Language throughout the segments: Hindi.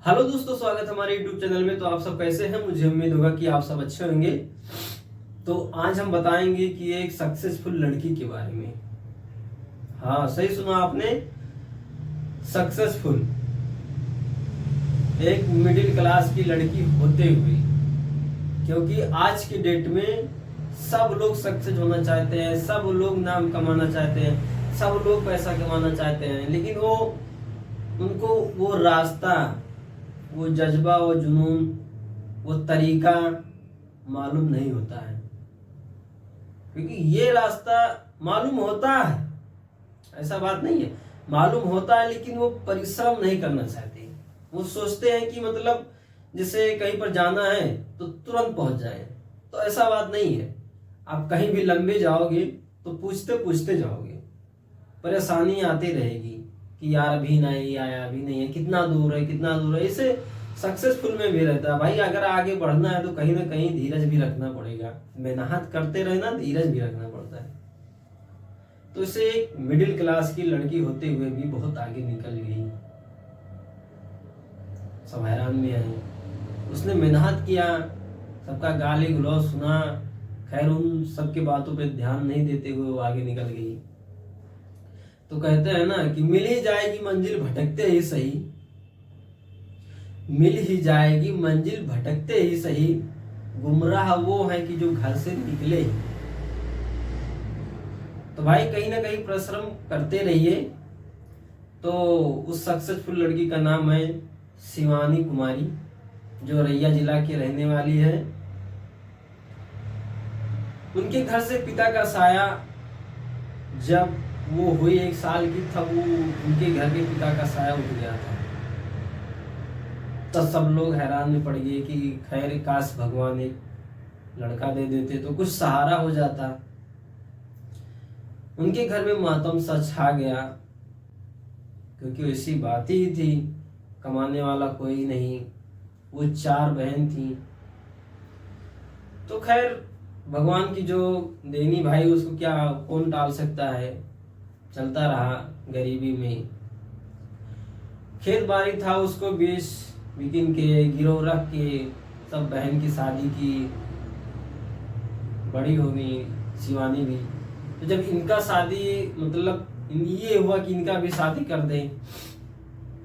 हेलो दोस्तों, स्वागत है हमारे यूट्यूब चैनल में। तो आप सब कैसे हैं? मुझे उम्मीद होगा कि आप सब अच्छे होंगे। तो आज हम बताएंगे कि एक सक्सेसफुल लड़की के बारे में। हाँ, सही सुना आपने, सक्सेसफुल। एक मिडिल क्लास की लड़की होते हुए, क्योंकि आज के डेट में सब लोग सक्सेस होना चाहते हैं, सब लोग नाम कमाना चाहते हैं, सब लोग पैसा कमाना चाहते हैं, लेकिन उनको वो रास्ता, वो जज्बा, वो जुनून, वो तरीका मालूम नहीं होता है। क्योंकि ये रास्ता मालूम होता है, ऐसा बात नहीं है, मालूम होता है, लेकिन वो परिश्रम नहीं करना चाहते। वो सोचते हैं कि मतलब जैसे कहीं पर जाना है तो तुरंत पहुंच जाए। तो ऐसा बात नहीं है। आप कहीं भी लंबे जाओगे तो पूछते पूछते जाओगे, परेशानी आती रहेगी कि यार अभी नहीं आया, अभी नहीं है, कितना दूर है, कितना दूर है। इसे सक्सेसफुल में भी रहता है भाई, अगर आगे बढ़ना है तो कहीं ना कहीं धीरज भी रखना पड़ेगा, मेहनत करते रहना, धीरज भी रखना पड़ता है। तो इसे एक मिडिल क्लास की लड़की होते हुए भी बहुत आगे निकल गई, सब हैरान में है। उसने मेहनत किया, सबका गाली गलौज सुना, खैर उन सबके बातों पे ध्यान नहीं देते हुए वो आगे निकल गई। तो कहते हैं ना कि मिल ही जाएगी मंजिल भटकते ही सही, मिल ही जाएगी मंजिल भटकते ही सही, गुमराह वो है कि जो घर से निकले। तो भाई कहीं ना कहीं परिश्रम करते रहिए। तो उस सक्सेसफुल लड़की का नाम है शिवानी कुमारी, जो रैया जिला की रहने वाली है। उनके घर से पिता का साया, जब वो हुई 1 साल की, तब वो उनके घर के पिता का साया उठ गया था। तो सब लोग हैरान में पड़ गए कि खैर काश भगवान एक लड़का दे देते तो कुछ सहारा हो जाता। उनके घर में मातम सा छा गया, क्योंकि ऐसी बात ही थी, कमाने वाला कोई नहीं, वो 4 बहन थी। तो खैर भगवान की जो देनी भाई, उसको क्या कौन टाल सकता है, चलता रहा गरीबी में। खेत बाड़ी था, उसको बेच बिकिन के गिरव रख के सब बहन की शादी की, बड़ी हो गई शिवानी भी। तो जब इनका शादी, मतलब ये हुआ कि इनका भी शादी कर दें,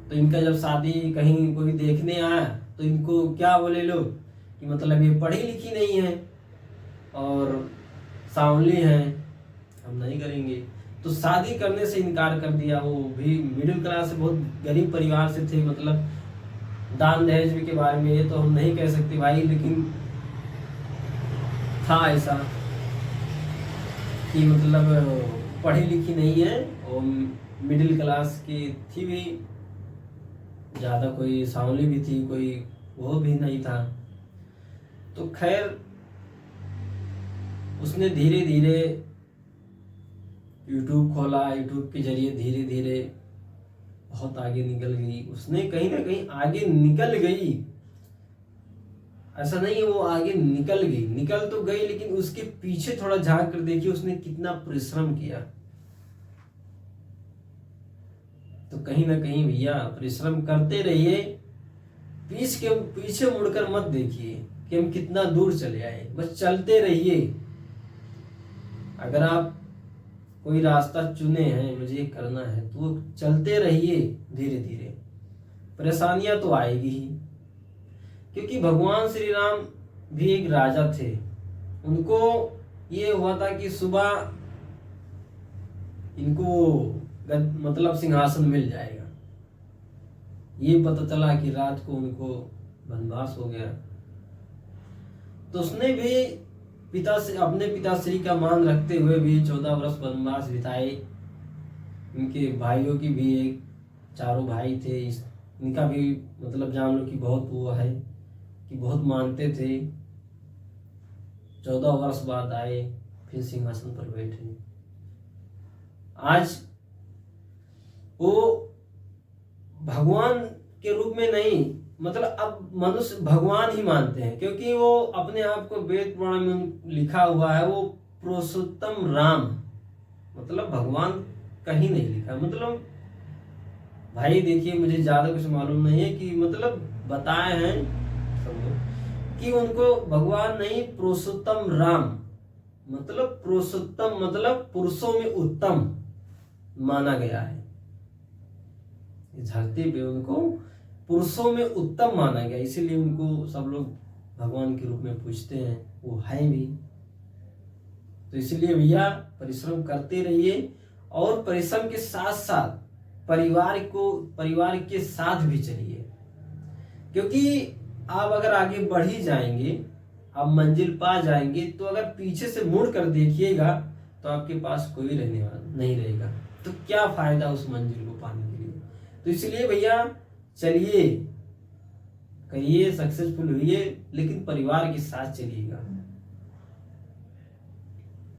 तो इनका जब शादी कहीं कोई देखने आया तो इनको क्या बोले लोग कि मतलब ये पढ़ी लिखी नहीं है और सांवली है, हम नहीं करेंगे। तो शादी करने से इनकार कर दिया। वो भी मिडिल क्लास से, बहुत गरीब परिवार से थे। मतलब दान दहेज के बारे में ये तो हम नहीं कह सकते भाई, लेकिन था ऐसा कि मतलब पढ़ी लिखी नहीं है और मिडिल क्लास की थी भी, ज़्यादा कोई सांवली भी थी, कोई वो भी नहीं था। तो खैर उसने धीरे धीरे यूट्यूब खोला, यूट्यूब के जरिए धीरे धीरे बहुत आगे निकल गई। उसने कहीं ना कहीं आगे निकल गई, ऐसा नहीं है वो आगे निकल गई, निकल तो गई, लेकिन उसके पीछे थोड़ा झांक कर देखिए उसने कितना परिश्रम किया। तो कहीं ना कहीं भैया परिश्रम करते रहिए, पीछे मुड़कर मत देखिए कि हम कितना दूर चले आए, बस चलते रहिए। अगर आप कोई रास्ता चुने हैं, मुझे ये करना है, तो चलते रहिए धीरे धीरे। परेशानियां तो आएगी ही, क्योंकि भगवान श्री राम भी एक राजा थे। उनको ये हुआ था कि सुबह इनको मतलब सिंहासन मिल जाएगा, ये पता चला कि रात को उनको वनवास हो गया। तो उसने भी अपने पिताश्री का मान रखते हुए भी 14 वर्ष वनवास बिताए। इनके भाइयों की भी एक, चारों भाई थे, इनका भी मतलब जान लो कि बहुत वो है कि बहुत मानते थे। 14 वर्ष बाद आए, फिर सिंहासन पर बैठे। आज वो भगवान के रूप में नहीं, मतलब अब मनुष्य भगवान ही मानते हैं, क्योंकि वो अपने आप को वेद पुराण में लिखा हुआ है, वो पुरुषोत्तम राम, मतलब भगवान कहीं नहीं लिखा। मतलब भाई देखिए, मुझे ज्यादा कुछ मालूम नहीं है कि मतलब बताए हैं सब लोग कि उनको भगवान नहीं, पुरुषोत्तम राम, मतलब पुरुषोत्तम मतलब पुरुषों में उत्तम माना गया है। इस धरती पे उनको पुरुषों में उत्तम माना गया, इसीलिए उनको सब लोग भगवान के रूप में पूछते हैं, वो है भी। तो इसलिए भैया परिश्रम करते रहिए, और परिश्रम के साथ साथ परिवार के साथ भी चलिए, क्योंकि आप अगर आगे बढ़ ही जाएंगे, आप मंजिल पा जाएंगे, तो अगर पीछे से मुड़ कर देखिएगा तो आपके पास कोई रहने वाला नहीं रहेगा, तो क्या फायदा उस मंजिल को पाने के लिए। तो इसलिए भैया चलिए, करिए, सक्सेसफुल हुई, लेकिन परिवार के साथ चलिएगा।